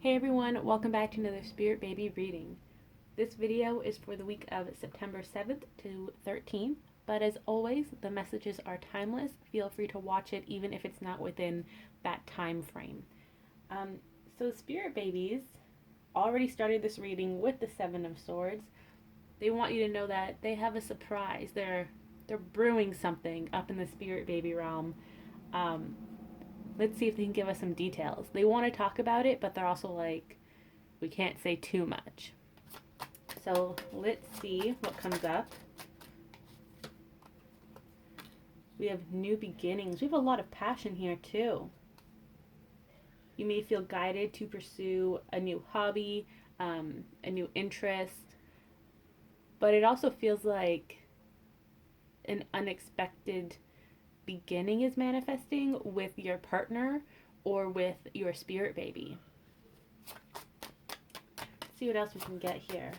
Hey everyone, welcome back to another Spirit Baby reading. This video is for the week of September 7th to 13th, but as always, the messages are timeless. Feel free to watch it even if it's not within that time frame. So Spirit Babies already started this reading with the Seven of Swords. They want you to know that they have a surprise. They're brewing something up in the Spirit Baby realm. Um, let's see if they can give us some details. They want to talk about it, but they're also like, we can't say too much. So let's see what comes up. We have new beginnings. We have a lot of passion here too. You may feel guided to pursue a new hobby, a new interest, but it also feels like an unexpected beginning is manifesting with your partner or with your spirit baby. Let's see what else we can get here.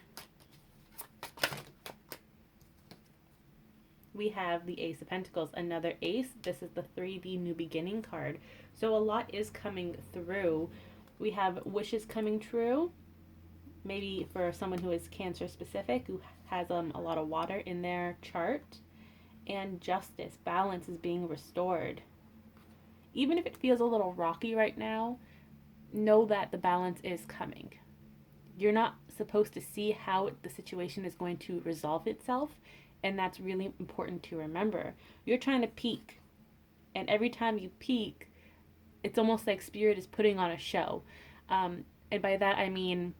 We have the Ace of Pentacles, another ace. This is the 3D New Beginning card. So a lot is coming through. We have wishes coming true, maybe for someone who is Cancer specific, who has a lot of water in their chart. And justice, balance is being restored. Even if it feels a little rocky right now, know that the balance is coming. You're not supposed to see how the situation is going to resolve itself, and that's really important to remember. You're trying to peak, and every time you peak, it's almost like Spirit is putting on a show. And by that I mean,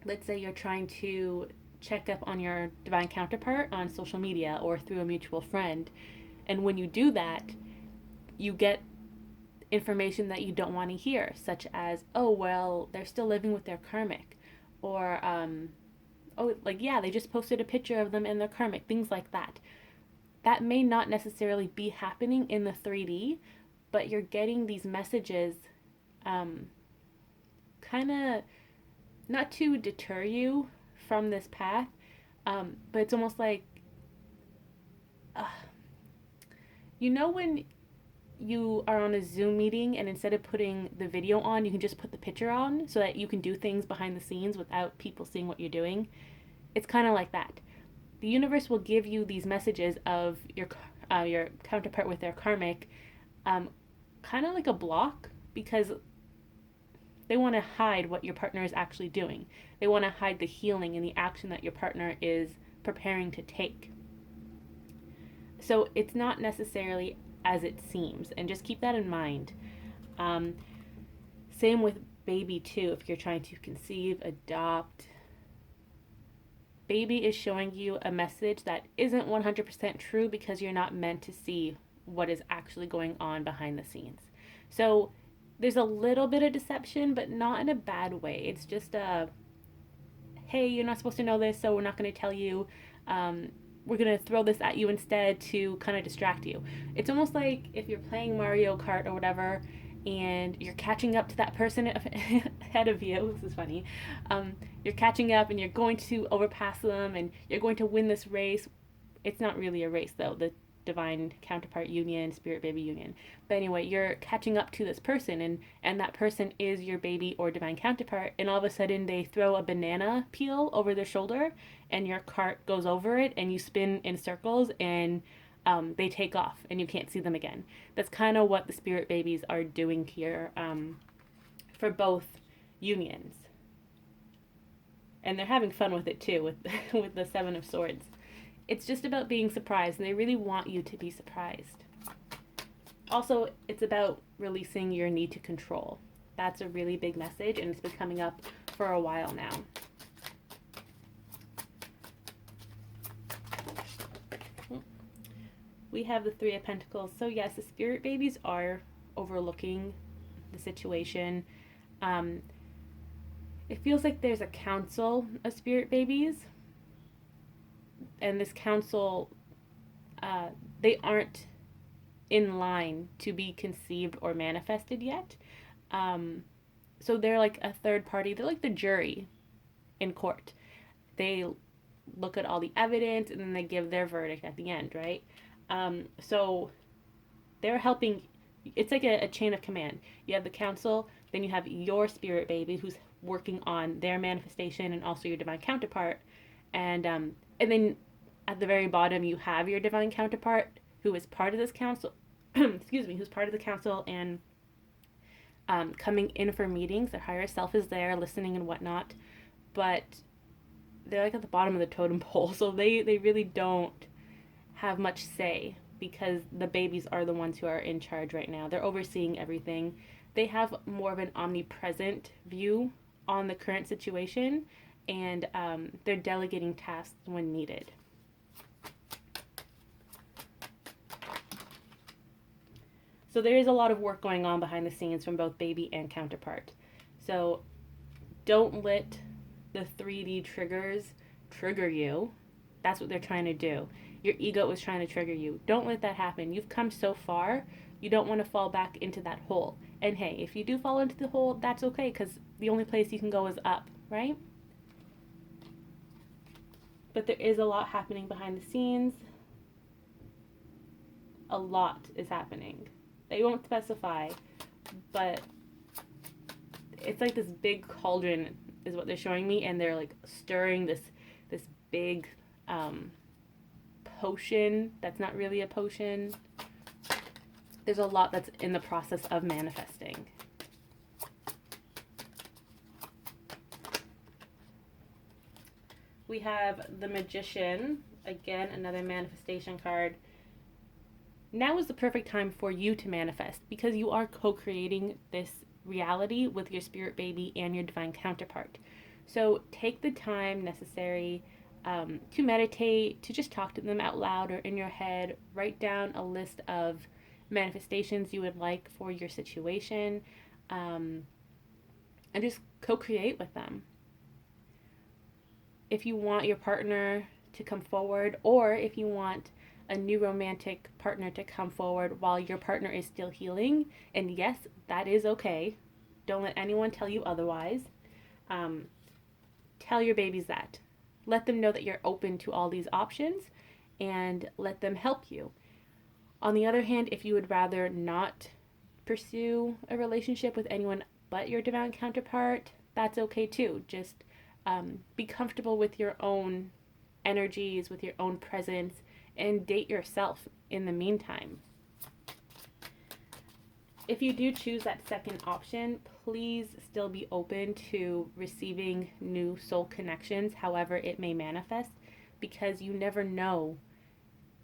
let's say you're trying to check up on your divine counterpart on social media or through a mutual friend, and when you do that, you get information that you don't want to hear, such as, oh well, they're still living with their karmic, or oh, like, yeah, they just posted a picture of them and their karmic, things like that. That may not necessarily be happening in the 3D, but you're getting these messages kind of not to deter you from this path, but it's almost like, uh, when you are on a Zoom meeting and instead of putting the video on, you can just put the picture on so that you can do things behind the scenes without people seeing what you're doing. It's kind of like that. The universe will give you these messages of your counterpart with their karmic, kind of like a block, because they want to hide what your partner is actually doing. They want to hide the healing and the action that your partner is preparing to take. So it's not necessarily as it seems, and just keep that in mind. Same with baby too. If you're trying to conceive, adopt, baby is showing you a message that isn't 100% true because you're not meant to see what is actually going on behind the scenes. So there's a little bit of deception, but not in a bad way. It's just hey, you're not supposed to know this, so we're not going to tell you. We're going to throw this at you instead to kind of distract you. It's almost like if you're playing Mario Kart or whatever, and you're catching up to that person ahead of you. This is funny. You're catching up and you're going to overpass them and you're going to win this race. It's not really a race though, the divine counterpart union, spirit baby union. But anyway, you're catching up to this person, and that person is your baby or divine counterpart, and all of a sudden they throw a banana peel over their shoulder and your cart goes over it and you spin in circles, and they take off and you can't see them again. That's kind of what the spirit babies are doing here, for both unions. And they're having fun with it too, with the Seven of Swords. It's just about being surprised, and they really want you to be surprised. Also, it's about releasing your need to control. That's a really big message, and it's been coming up for a while now. We have the Three of Pentacles. So yes, the spirit babies are overlooking the situation. It feels like there's a council of spirit babies, and this council, they aren't in line to be conceived or manifested yet. So they're like a third party. They're like the jury in court. They look at all the evidence and then they give their verdict at the end, right? So they're helping it's like a chain of command. You have the council, then you have your spirit baby who's working on their manifestation, and also your divine counterpart, and then at the very bottom you have your divine counterpart who is part of this council. Excuse me, who's part of the council and coming in for meetings. Their higher self is there listening and whatnot, but they're like at the bottom of the totem pole, so they really don't have much say because the babies are the ones who are in charge right now. They're overseeing everything. They have more of an omnipresent view on the current situation, and they're delegating tasks when needed. So there is a lot of work going on behind the scenes from both baby and counterpart. So don't let the 3D triggers trigger you. That's what they're trying to do. Your ego is trying to trigger you. Don't let that happen. You've come so far. You don't want to fall back into that hole. And hey, if you do fall into the hole, that's okay, because the only place you can go is up, right? But there is a lot happening behind the scenes. A lot is happening. They won't specify, but it's like this big cauldron is what they're showing me, and they're like stirring this big potion that's not really a potion. There's a lot that's in the process of manifesting. We have the Magician, again another manifestation card. Now is the perfect time for you to manifest because you are co-creating this reality with your spirit baby and your divine counterpart. So take the time necessary to meditate, to just talk to them out loud or in your head. Write down a list of manifestations you would like for your situation, and just co-create with them. If you want your partner to come forward, or if you want a new romantic partner to come forward while your partner is still healing, and yes, that is okay. Don't let anyone tell you otherwise. Tell your babies that. Let them know that you're open to all these options and let them help you. On the other hand, if you would rather not pursue a relationship with anyone but your divine counterpart, that's okay too. Just be comfortable with your own energies, with your own presence, and date yourself in the meantime. If you do choose that second option, please still be open to receiving new soul connections, however it may manifest, because you never know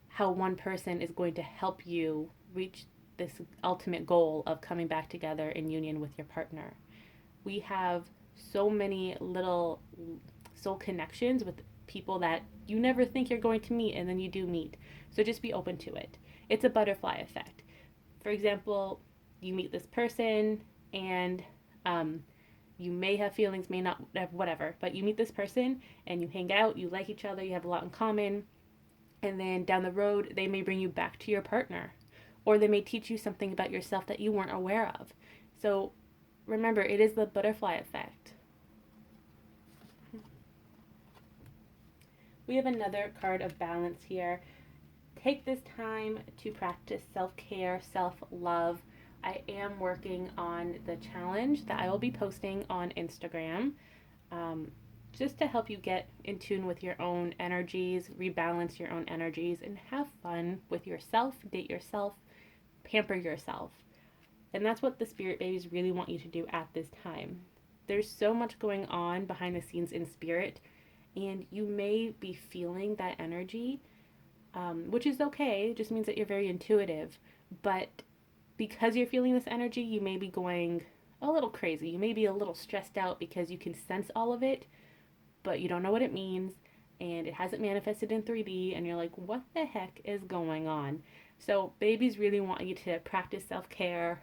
how one person is going to help you reach this ultimate goal of coming back together in union with your partner. We have so many little soul connections with people that you never think you're going to meet, and then you do meet. So just be open to it. It's a butterfly effect. For example, you meet this person and you may have feelings, may not, whatever, but you meet this person and you hang out, you like each other, you have a lot in common, and then down the road they may bring you back to your partner, or they may teach you something about yourself that you weren't aware of. So remember, it is the butterfly effect. We have another card of balance here. Take this time to practice self-care, self-love. I am working on the challenge that I will be posting on Instagram, just to help you get in tune with your own energies, rebalance your own energies, and have fun with yourself, date yourself, pamper yourself. And that's what the spirit babies really want you to do at this time. There's so much going on behind the scenes in spirit, and you may be feeling that energy, which is okay. It just means that you're very intuitive. But because you're feeling this energy, you may be going a little crazy. You may be a little stressed out because you can sense all of it, but you don't know what it means, and it hasn't manifested in 3D, and you're like, what the heck is going on? So babies really want you to practice self-care,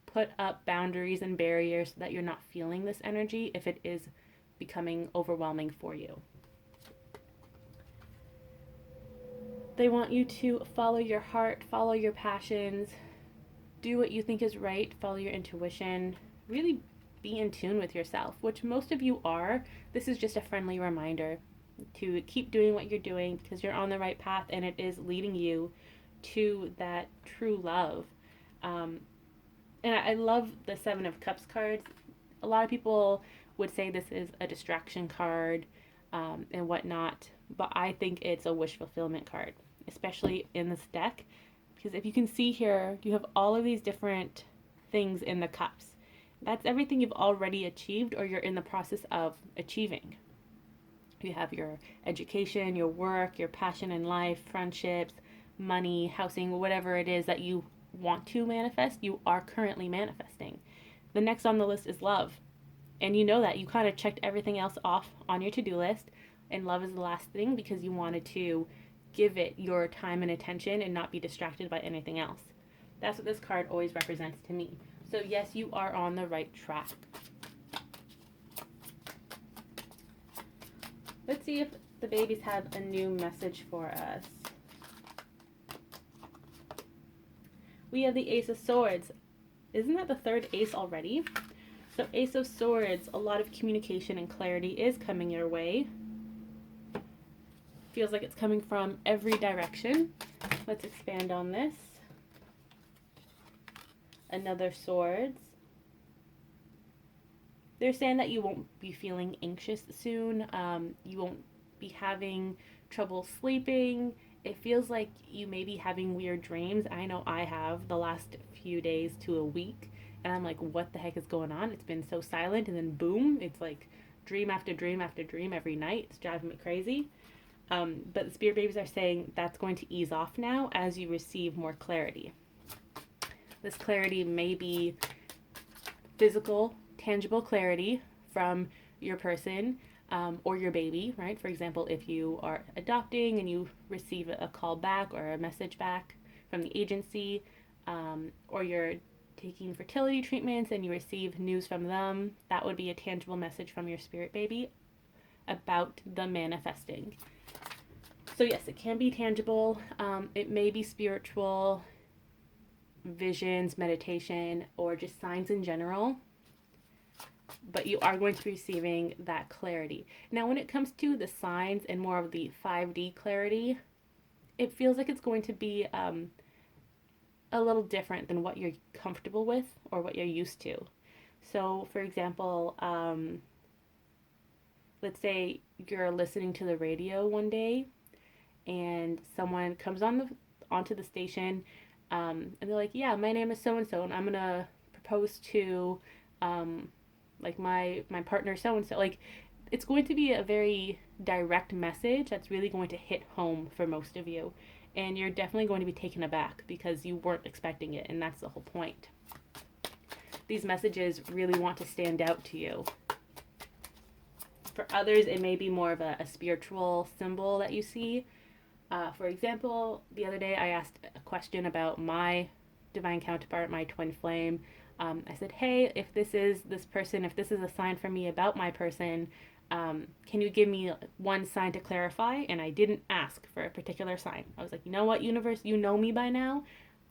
put up boundaries and barriers so that you're not feeling this energy if it is becoming overwhelming for you. They want you to follow your heart, follow your passions, do what you think is right, follow your intuition, really be in tune with yourself, which most of you are. This is just a friendly reminder to keep doing what you're doing because you're on the right path and it is leading you to that true love. And I love the Seven of Cups cards. A lot of people would say this is a distraction card and whatnot, but I think it's a wish fulfillment card, especially in this deck. Because if you can see here, you have all of these different things in the cups. That's everything you've already achieved or you're in the process of achieving. You have your education, your work, your passion in life, friendships, money, housing, whatever it is that you want to manifest, you are currently manifesting. The next on the list is love. And you know that. You kind of checked everything else off on your to-do list, and love is the last thing because you wanted to give it your time and attention and not be distracted by anything else. That's what this card always represents to me. So yes, you are on the right track. Let's see if the babies have a new message for us. We have the Ace of Swords. Isn't that the third ace already? So Ace of Swords, a lot of communication and clarity is coming your way. Feels like it's coming from every direction. Let's expand on this. Another Swords. They're saying that you won't be feeling anxious soon. You won't be having trouble sleeping. It feels like you may be having weird dreams. I know I have the last few days to a week. And I'm like, what the heck is going on? It's been so silent. And then boom, it's like dream after dream after dream every night. It's driving me crazy. But the spirit babies are saying that's going to ease off now as you receive more clarity. This clarity may be physical, tangible clarity from your person or your baby, right? For example, if you are adopting and you receive a call back or a message back from the agency, or you're taking fertility treatments and you receive news from them, that would be a tangible message from your spirit baby about the manifesting. So yes, it can be tangible. It may be spiritual, visions, meditation, or just signs in general. But you are going to be receiving that clarity. Now, when it comes to the signs and more of the 5D clarity, it feels like it's going to be a little different than what you're comfortable with or what you're used to. So, for example, let's say you're listening to the radio one day and someone comes onto the station and they're like, yeah, my name is so-and-so and I'm going to propose to like my partner so-and-so. Like, it's going to be a very direct message that's really going to hit home for most of you. And you're definitely going to be taken aback because you weren't expecting it, and that's the whole point. These messages really want to stand out to you. For others, it may be more of a spiritual symbol that you see. For example, the other day I asked a question about my divine counterpart, my twin flame. I said, hey, if this is this person, if this is a sign for me about my person, can you give me one sign to clarify? And I didn't ask for a particular sign. I was like, you know what, universe, you know me by now.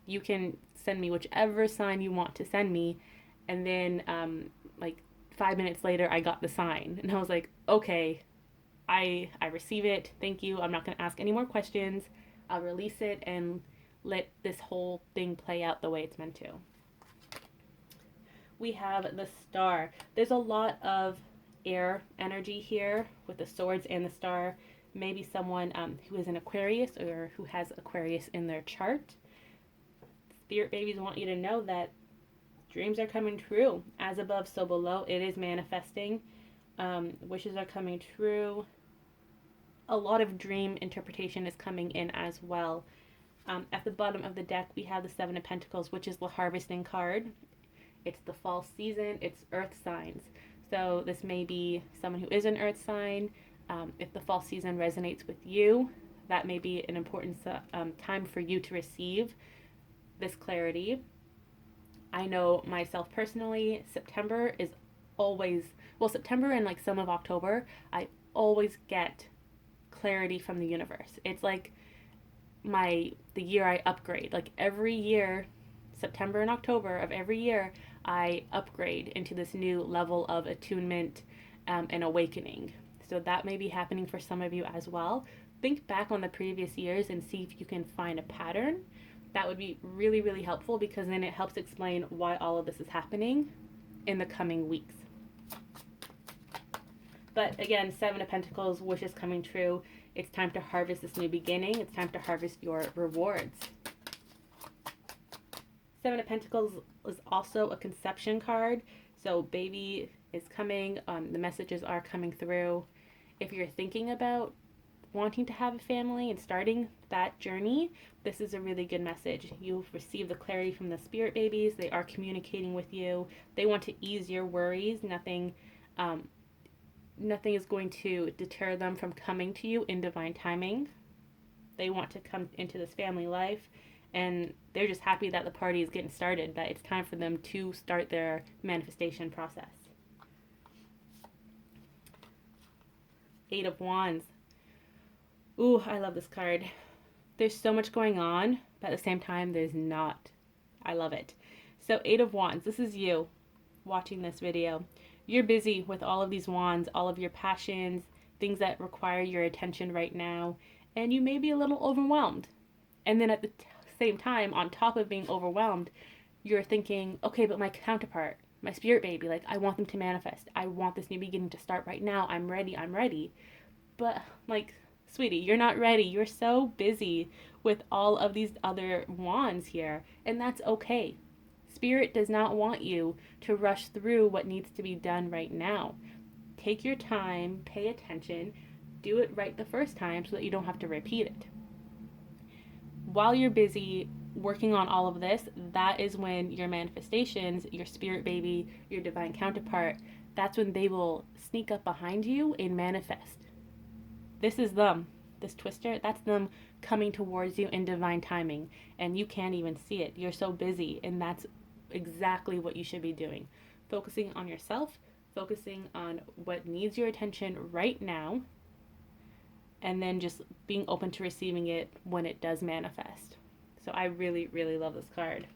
You can send me whichever sign you want to send me. And then like 5 minutes later, I got the sign. And I was like, okay, I receive it. Thank you. I'm not going to ask any more questions. I'll release it and let this whole thing play out the way it's meant to. We have the Star. There's a lot of air energy here with the swords and the star. Maybe someone who is an Aquarius or who has Aquarius in their chart. Spirit babies want you to know that dreams are coming true. As above, so below. It is manifesting. Wishes are coming true. A lot of dream interpretation is coming in as well. At the bottom of the deck, we have the Seven of Pentacles, which is the harvesting card. It's the fall season. It's earth signs. So this may be someone who is an earth sign. If the fall season resonates with you, that may be an important time for you to receive this clarity. I know myself personally, September is always, well, September and like some of October, I always get clarity from the universe. It's like the year I upgrade. Like every year, September and October of every year, I upgrade into this new level of attunement and awakening. So that may be happening for some of you as well. Think back on the previous years and see if you can find a pattern That would be really, really helpful, because then it helps explain why all of this is happening in the coming weeks. But again, Seven of Pentacles, wishes coming true. It's time to harvest this new beginning. It's time to harvest your rewards. Seven of Pentacles is also a conception card. So baby is coming. The messages are coming through. If you're thinking about wanting to have a family and starting that journey, this is a really good message. You've received the clarity from the spirit babies. They are communicating with you. They want to ease your worries. Nothing is going to deter them from coming to you in divine timing. They want to come into this family life, and they're just happy that the party is getting started, that it's time for them to start their manifestation process. Eight of Wands. Ooh, I love this card. There's so much going on, but at the same time, there's not. I love it. So Eight of Wands, this is you watching this video. You're busy with all of these wands, all of your passions, things that require your attention right now, and you may be a little overwhelmed. And then at the same time, on top of being overwhelmed, you're thinking, okay, but my counterpart, my spirit baby, like, I want them to manifest. I want this new beginning to start right now. I'm ready. But like, sweetie, you're not ready. You're so busy with all of these other wands here, and that's okay. Spirit does not want you to rush through what needs to be done right now. Take your time, pay attention, do it right the first time so that you don't have to repeat it. While you're busy working on all of this, that is when your manifestations, your spirit baby, your divine counterpart, that's when they will sneak up behind you and manifest. This is them. This twister, that's them coming towards you in divine timing, and you can't even see it. You're so busy, and that's exactly what you should be doing. Focusing on yourself, focusing on what needs your attention right now, and then just being open to receiving it when it does manifest. So I really, really love this card.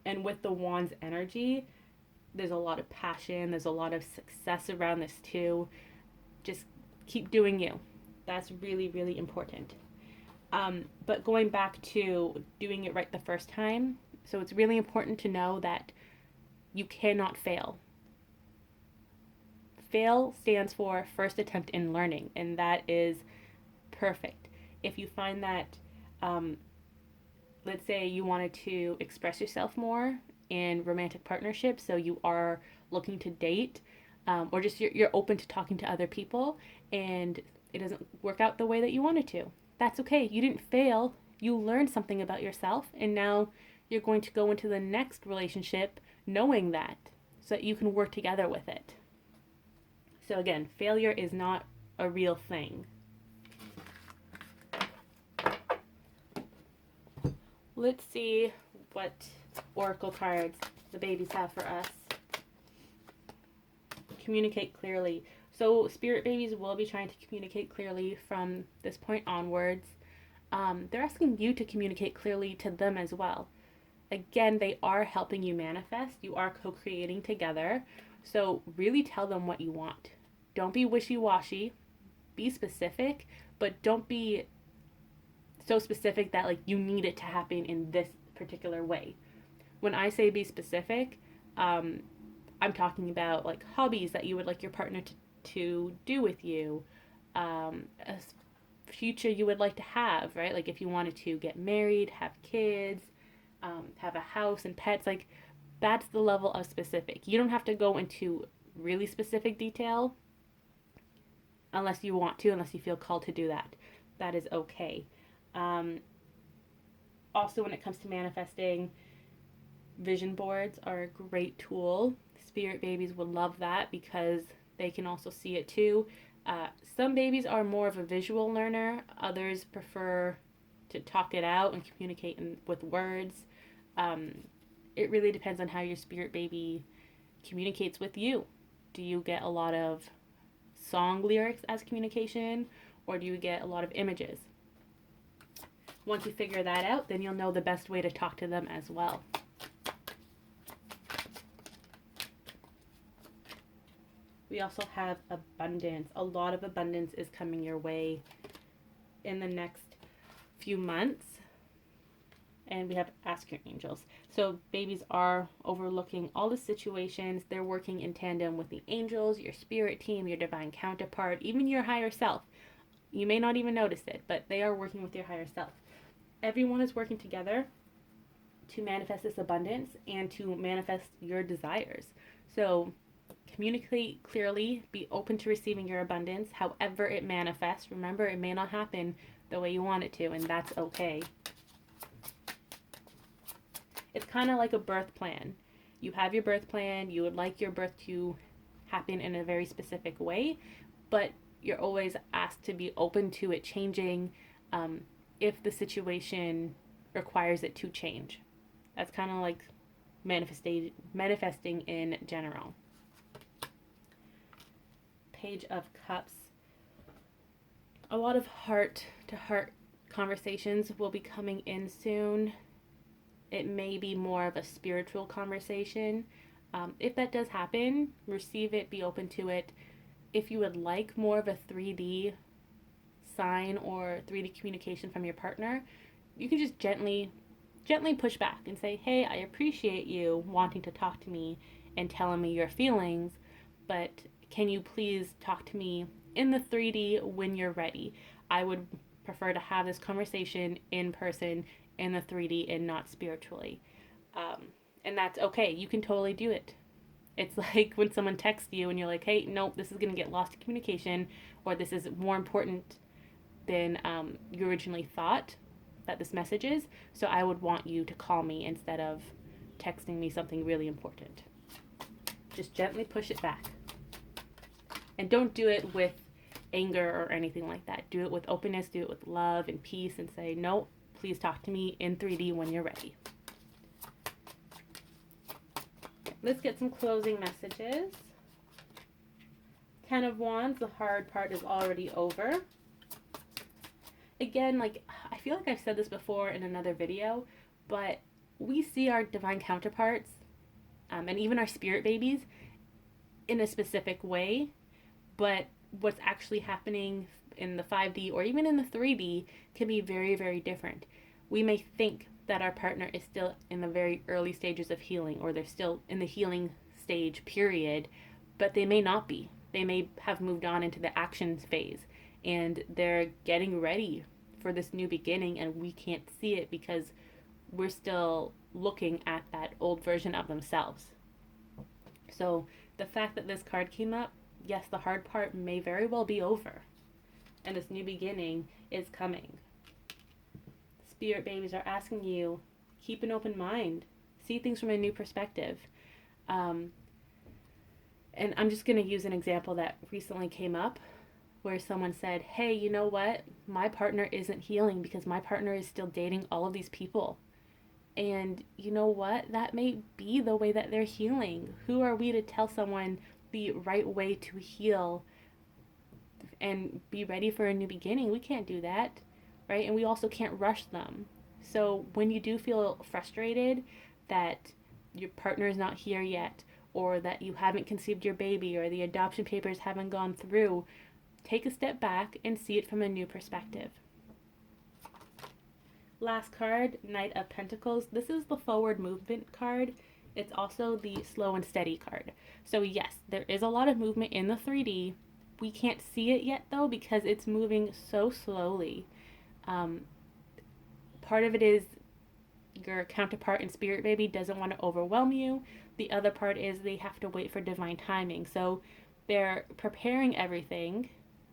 And with the Wands energy, there's a lot of passion, there's a lot of success around this too. Just keep doing you. That's really, really important. But going back to doing it right the first time, so it's really important to know that you cannot fail. Fail stands for first attempt in learning, and that is perfect. If you find that, let's say you wanted to express yourself more in romantic partnerships, so you are looking to date, or just you're open to talking to other people, and it doesn't work out the way that you wanted to. That's okay. You didn't fail. You learned something about yourself, and now you're going to go into the next relationship knowing that, so that you can work together with it. So again, failure is not a real thing. Let's see what oracle cards the babies have for us. Communicate clearly. So spirit babies will be trying to communicate clearly from this point onwards. They're asking you to communicate clearly to them as well. Again, they are helping you manifest. You are co-creating together. So really tell them what you want. Don't be wishy-washy. Be specific, but don't be so specific that like you need it to happen in this particular way. When I say be specific, I'm talking about like hobbies that you would like your partner to do with you, a future you would like to have, right? Like if you wanted to get married, have kids, have a house and pets, like that's the level of specific. You don't have to go into really specific detail unless you want to, unless you feel called to do that. That is okay. Also, when it comes to manifesting, vision boards are a great tool. Spirit babies would love that because they can also see it too. Some babies are more of a visual learner. Others prefer to talk it out and communicate with words. It really depends on how your spirit baby communicates with you. Do you get a lot of song lyrics as communication, or do you get a lot of images? Once you figure that out, then you'll know the best way to talk to them as well. We also have abundance. A lot of abundance is coming your way in the next few months. And we have ask your angels. So babies are overlooking all the situations. They're working in tandem with the angels, your spirit team, your divine counterpart, even your higher self. You may not even notice it, but they are working with your higher self. Everyone is working together to manifest this abundance and to manifest your desires. So communicate clearly, be open to receiving your abundance, however it manifests. Remember, it may not happen the way you want it to, and that's okay. It's kind of like a birth plan. You have your birth plan, you would like your birth to happen in a very specific way, but you're always asked to be open to it changing if the situation requires it to change. That's kind of like manifesting in general. Page of Cups. A lot of heart to heart conversations will be coming in soon. It may be more of a spiritual conversation. If that does happen, receive it, be open to it. If you would like more of a 3D sign or 3D communication from your partner, you can just gently push back and say, hey, I appreciate you wanting to talk to me and telling me your feelings, but can you please talk to me in the 3D when you're ready? I would prefer to have this conversation in person in the 3D and not spiritually. And that's okay. You can totally do it. It's like when someone texts you and you're like, hey, nope, this is going to get lost in communication, or this is more important than you originally thought that this message is. So I would want you to call me instead of texting me something really important. Just gently push it back. And don't do it with anger or anything like that. Do it with openness, do it with love and peace, and say, no, please talk to me in 3D when you're ready. Let's get some closing messages. 10 of Wands, the hard part is already over. Again, like, I feel like I've said this before in another video, but we see our divine counterparts and even our spirit babies in a specific way, but what's actually happening in the 5D or even in the 3D can be very, very different. We may think that our partner is still in the very early stages of healing, or they're still in the healing stage period, but they may not be. They may have moved on into the action phase and they're getting ready for this new beginning, and we can't see it because we're still looking at that old version of themselves. So the fact that this card came up, yes, the hard part may very well be over and this new beginning is coming. Spirit babies are asking you, keep an open mind, see things from a new perspective. And I'm just going to use an example that recently came up where someone said, hey, you know what? My partner isn't healing because my partner is still dating all of these people. And you know what? That may be the way that they're healing. Who are we to tell someone the right way to heal and be ready for a new beginning? We can't do that, right? And we also can't rush them. So when you do feel frustrated that your partner is not here yet, or that you haven't conceived your baby, or the adoption papers haven't gone through, take a step back and see it from a new perspective. Last card, Knight of Pentacles. This is the forward movement card. It's also the slow and steady card. So yes, there is a lot of movement in the 3D. We can't see it yet though because it's moving so slowly. Part of it is your counterpart and spirit baby doesn't want to overwhelm you. The other part is they have to wait for divine timing. So they're preparing everything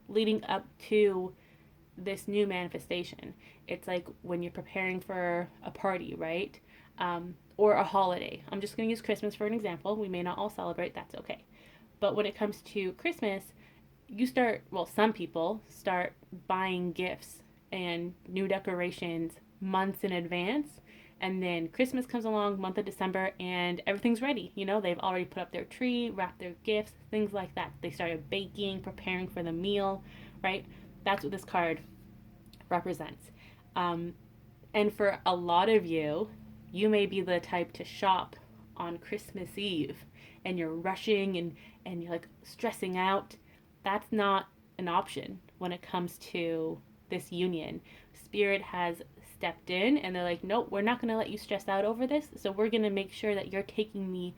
leading up to this new manifestation. It's like when you're preparing for a party, right? Or a holiday. I'm just going to use Christmas for an example. We may not all celebrate, that's okay. But when it comes to Christmas, some people start buying gifts and new decorations months in advance. And then Christmas comes along, month of December, and everything's ready. You know, they've already put up their tree, wrapped their gifts, things like that. They started baking, preparing for the meal, right? That's what this card represents. And for a lot of you, you may be the type to shop on Christmas Eve and you're rushing and you're like stressing out. That's not an option when it comes to this union. Spirit has stepped in and they're like, nope, we're not going to let you stress out over this. So we're going to make sure that you're taking the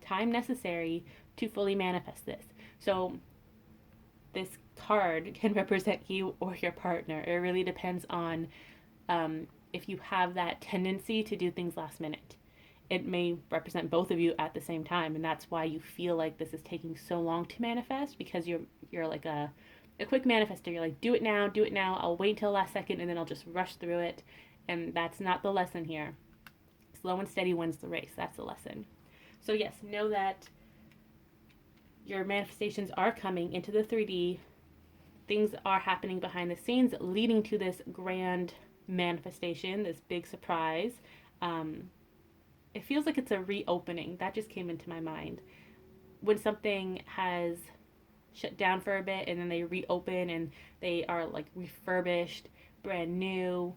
time necessary to fully manifest this. So this card can represent you or your partner. It really depends on if you have that tendency to do things last minute. It may represent both of you at the same time, and that's why you feel like this is taking so long to manifest, because you're like a quick manifester. You're like, do it now, I'll wait till last second and then I'll just rush through it. And that's not the lesson here. Slow and steady wins the race. That's the lesson. So yes, know that your manifestations are coming into the 3D. Things are happening behind the scenes leading to this grand manifestation, this big surprise. It feels like it's a reopening. That just came into my mind. When something has shut down for a bit and then they reopen and they are like refurbished, brand new.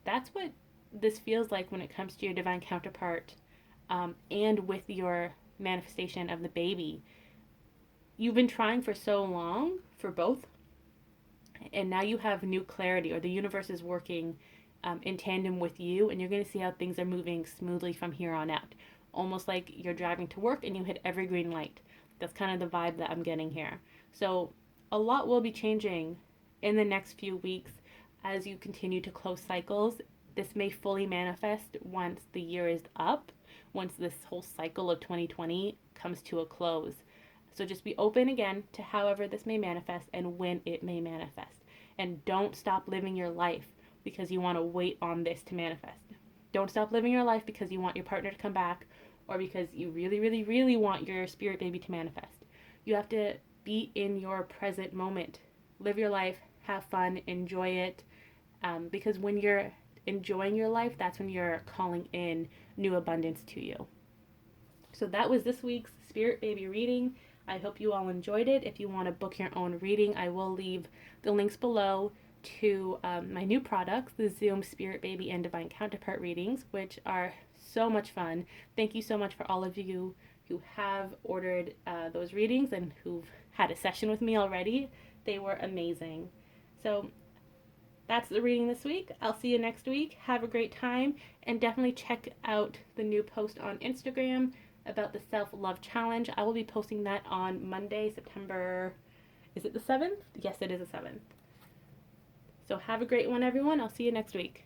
That's what this feels like when it comes to your divine counterpart, and with your manifestation of the baby. You've been trying for so long for both, and now you have new clarity, or the universe is working in tandem with you, and you're going to see how things are moving smoothly from here on out. Almost like you're driving to work and you hit every green light. That's kind of the vibe that I'm getting here. So a lot will be changing in the next few weeks as you continue to close cycles. This may fully manifest once the year is up, once this whole cycle of 2020 comes to a close. So just be open again to however this may manifest and when it may manifest. And don't stop living your life because you want to wait on this to manifest. Don't stop living your life because you want your partner to come back, or because you really, really, really want your spirit baby to manifest. You have to be in your present moment. Live your life, have fun, enjoy it. Because when you're enjoying your life, that's when you're calling in new abundance to you. So that was this week's Spirit Baby reading. I hope you all enjoyed it. If you want to book your own reading, I will leave the links below to my new products, the Zoom Spirit Baby and Divine Counterpart readings, which are so much fun. Thank you so much for all of you who have ordered those readings and who've had a session with me already. They were amazing. So that's the reading this week. I'll see you next week. Have a great time, and definitely check out the new post on Instagram about the self-love challenge. I will be posting that on Monday, September, is it the 7th? Yes, it is the 7th. So have a great one, everyone. I'll see you next week.